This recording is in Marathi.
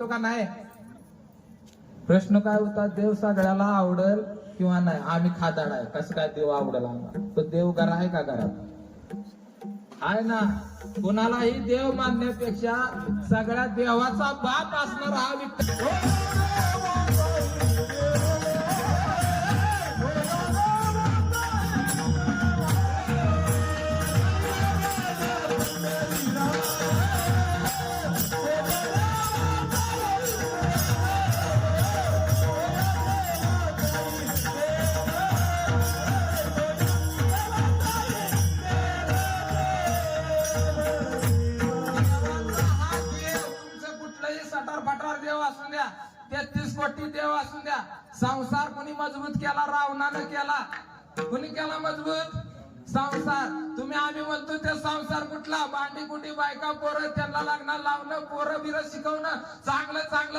आवडतो का नाही? प्रश्न काय होता, देव सगळ्याला आवडेल किंवा नाही? आम्ही खादाड आहे, कसं काय देव आवडेल आम्हाला? तो देव घर आहे का घरात? आहे ना. कुणालाही देव मानण्यापेक्षा सगळ्या देवाचा बाप असणार हा विठ्ठल. देव असू द्या, 33 कोटी देव असू द्या, संसार कोणी मजबूत केला? रावणानं केला. कोणी केला मजबूत? संसार. तुम्ही आम्ही म्हणतो ते संसार कुठला? भांडी कुठे, बायका पोरं, त्यांना लग्न लावणं, पोरं बिरं शिकवणं, चांगलं चांगलं